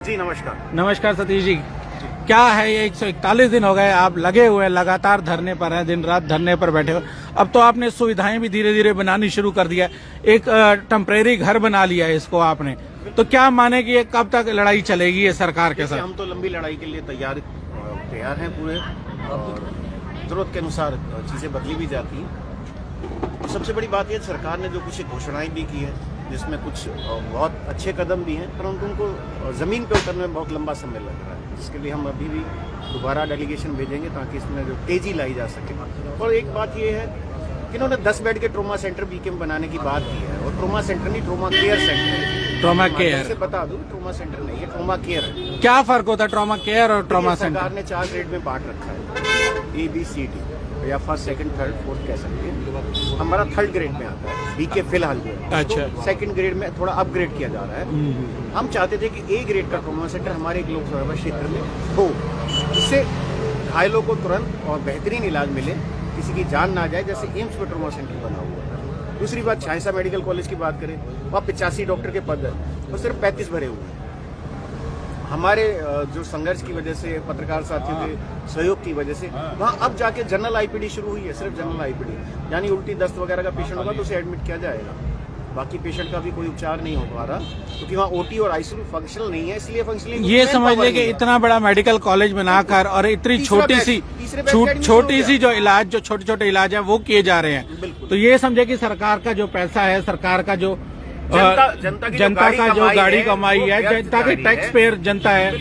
जी नमस्कार। नमस्कार सतीश जी, क्या है ये 141 दिन हो गए आप लगे हुए हैं, लगातार धरने पर हैं, दिन रात धरने पर बैठे हो। अब तो आपने सुविधाएं भी धीरे धीरे बनानी शुरू कर दिया, एक टेम्परेरी घर बना लिया है इसको आपने, तो क्या माने कि ये कब तक लड़ाई चलेगी ये सरकार के साथ? हम तो लंबी लड़ाई के लिए तैयार हैं पूरे, जरूरत के अनुसार चीजें बदली भी जाती हैं। सबसे बड़ी बात यह सरकार ने जो कुछ घोषणाएं भी की है, जिसमें कुछ बहुत अच्छे कदम भी हैं, परंतु उनको जमीन पे उतरने में बहुत लंबा समय लग रहा है, जिसके लिए हम अभी भी दोबारा डेलीगेशन भेजेंगे ताकि इसमें जो तेजी लाई जा सके। और एक बात ये है कि इन्होंने 10 बेड के ट्रोमा सेंटर बीकेएम बनाने की बात की है, और ट्रोमा सेंटर नहीं, ट्रोमा केयर सेंटर है। ट्रोमा केयर से बता दूं, ट्रोमा सेंटर नहीं है, ट्रोमा केयर है। क्या फर्क होता है ट्रोमा केयर और ट्रोमा सेंटर? सरकार ने 4 ग्रेड में बांट रखा है, ABCD, या फर्स्ट सेकंड थर्ड फोर्थ कह सकते हैं। हमारा 3rd ग्रेड में आता है बीके फिलहाल जो है। अच्छा, 2nd ग्रेड में थोड़ा अपग्रेड किया जा रहा है। हम चाहते थे कि A ग्रेड का ट्रोमा सेंटर हमारे एक लोकसभा क्षेत्र में हो, जिससे घायलों को तुरंत और बेहतरीन इलाज मिले, किसी की जान ना जाए, जैसे एम्स में ट्रोमा सेंटर बना हुआ है। दूसरी बात, झांसा मेडिकल कॉलेज की बात करें, वहाँ 85 डॉक्टर के पद है और सिर्फ 35 भरे हुए हैं। हमारे जो संघर्ष की वजह से, पत्रकार साथियों के सहयोग की वजह से वहाँ अब जाके जनरल आईपीडी शुरू हुई है, सिर्फ जनरल आईपीडी, यानी उल्टी दस्त वगैरह का पेशेंट होगा तो उसे एडमिट किया जाएगा, बाकी पेशेंट का भी कोई उपचार नहीं हो पा रहा, क्योंकि वहाँ ओटी और आईसीयू फंक्शनल नहीं है, इसलिए फंक्शनल ये समझ ले कि इतना बड़ा मेडिकल कॉलेज बनाकर और इतनी छोटी सी जो इलाज, जो छोटे छोटे इलाज है वो किए जा रहे हैं, तो ये समझे कि सरकार का जो पैसा है, सरकार का जो जनता का जो गाड़ी कमाई है, जनता की टैक्स पेयर जनता है,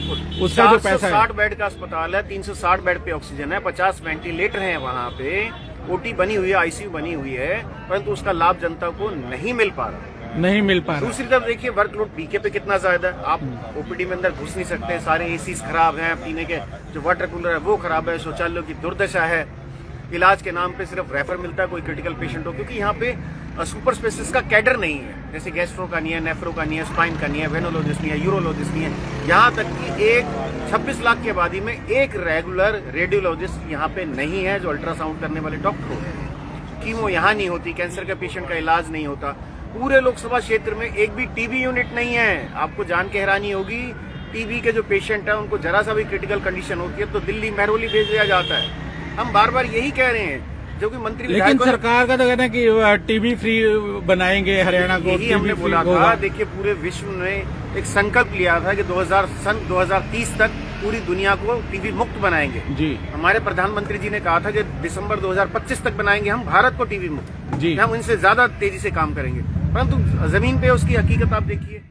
उसका जो पैसा है। 60 बेड का अस्पताल है, 360 बेड पे ऑक्सीजन है, 50 वेंटिलेटर हैं वहाँ पे, ओटी बनी हुई है, आईसीयू बनी हुई है, परंतु उसका लाभ जनता को नहीं मिल पा रहा। दूसरी तरफ देखिए वर्कलोड बीके पे कितना ज्यादा है, आप ओपीडी में अंदर घुस नहीं सकते, सारे एसीज खराब हैं, पीने के जो वाटर कूलर है वो खराब है, शौचालयों की दुर्दशा है, इलाज के नाम पे सिर्फ रेफर मिलता है कोई क्रिटिकल पेशेंट हो, क्योंकि यहाँ पे सुपर स्पेशलिस्ट का कैडर नहीं है, जैसे गैस्ट्रो का नहीं है, नेफ्रो का नहीं है, स्पाइन का नहीं है, वेनोलॉजिस्ट नहीं है, यूरोलॉजिस्ट नहीं है। यहाँ तक कि एक 26 लाख की आबादी में एक रेगुलर रेडियोलॉजिस्ट यहाँ पे नहीं है, जो अल्ट्रासाउंड करने वाले डॉक्टर होते हैं। कीमो यहाँ नहीं होती, कैंसर के पेशेंट का इलाज नहीं होता, पूरे लोकसभा क्षेत्र में एक भी टीबी यूनिट नहीं है। आपको जान के हैरानी होगी, टीबी के जो पेशेंट है उनको जरा सा भी क्रिटिकल कंडीशन होती है तो दिल्ली महरौली भेज दिया जाता है। हम बार बार यही कह रहे हैं, जो कि मंत्री, लेकिन सरकार का तो कहना है कि टीबी फ्री बनाएंगे हरियाणा को, यही हमने बोला था। देखिए पूरे विश्व ने एक संकल्प लिया था कि 2030 तक पूरी दुनिया को टीबी मुक्त बनाएंगे जी। हमारे प्रधानमंत्री जी ने कहा था कि दिसंबर 2025 तक बनाएंगे हम भारत को टीबी मुक्त जी। हम इनसे ज्यादा तेजी से काम करेंगे, परंतु जमीन पे उसकी हकीकत आप देखिए।